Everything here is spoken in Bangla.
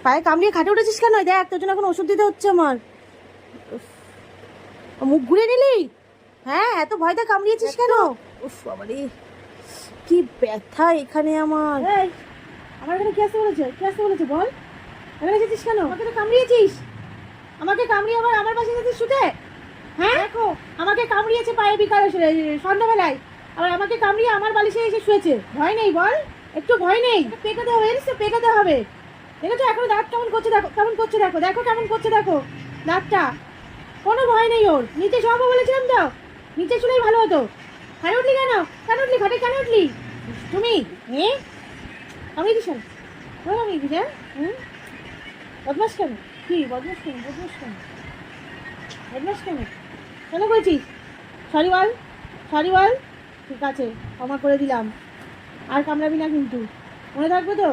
পায়ে কামড়িয়ে খাটে উঠেছিস কেন? দেখ তোর জন্য এখন ওষুধ দিতে হচ্ছে আমার। মুখ ঘুরে নিলি? হ্যাঁ, এত ভয়টা কামড়িয়েছিস কেন? উফ বাবারে, কি ব্যথা এখানে আমার। আমার এখানে কি আসতে বলেছে? কি আসতে বলেছে বল? এখানে এসেছিস কেন? আমাকে তো কামড়িয়েছিস। আমাকে কামড়িয়ে আবার আমার পাশে এসেছিস শুতে? হ্যাঁ দেখো, আমাকে কামড়িয়েছে পায়ে বিকালে সন্ধ্যাবেলায়, আবার আমাকে কামড়িয়ে আমার বালিশে এসে শুয়েছে। ভয় নেই বল? একটু ভয় নেই? পেকাতে হবে, জানিস তো, পেকাতে হবে। দেখেছো এখনো দাঁত কেমন করছে? দেখো কেমন করছে, দেখো দেখো কেমন করছে, দেখো দাঁতটা। কোনো ভয় নেই ওর। নিচে শোয়াবো বলেছিলাম তো, নিচে শুলেই ভালো হতো। খাটে উঠলি কেন? কেন উঠলি খাটে? কেন উঠলি তুমি? কামড়িয়েছিস কেন? কামড়িয়েছিস? হ্যাঁ, বদমাস কেন? কি বদমাস কেন? বদমাস কেন? বদমাস কেন? কেন করেছিস? সরি বল, সরি বল। ঠিক আছে, ক্ষমা করে দিলাম। আর কামড়াবি না কিন্তু, মনে থাকবে তো?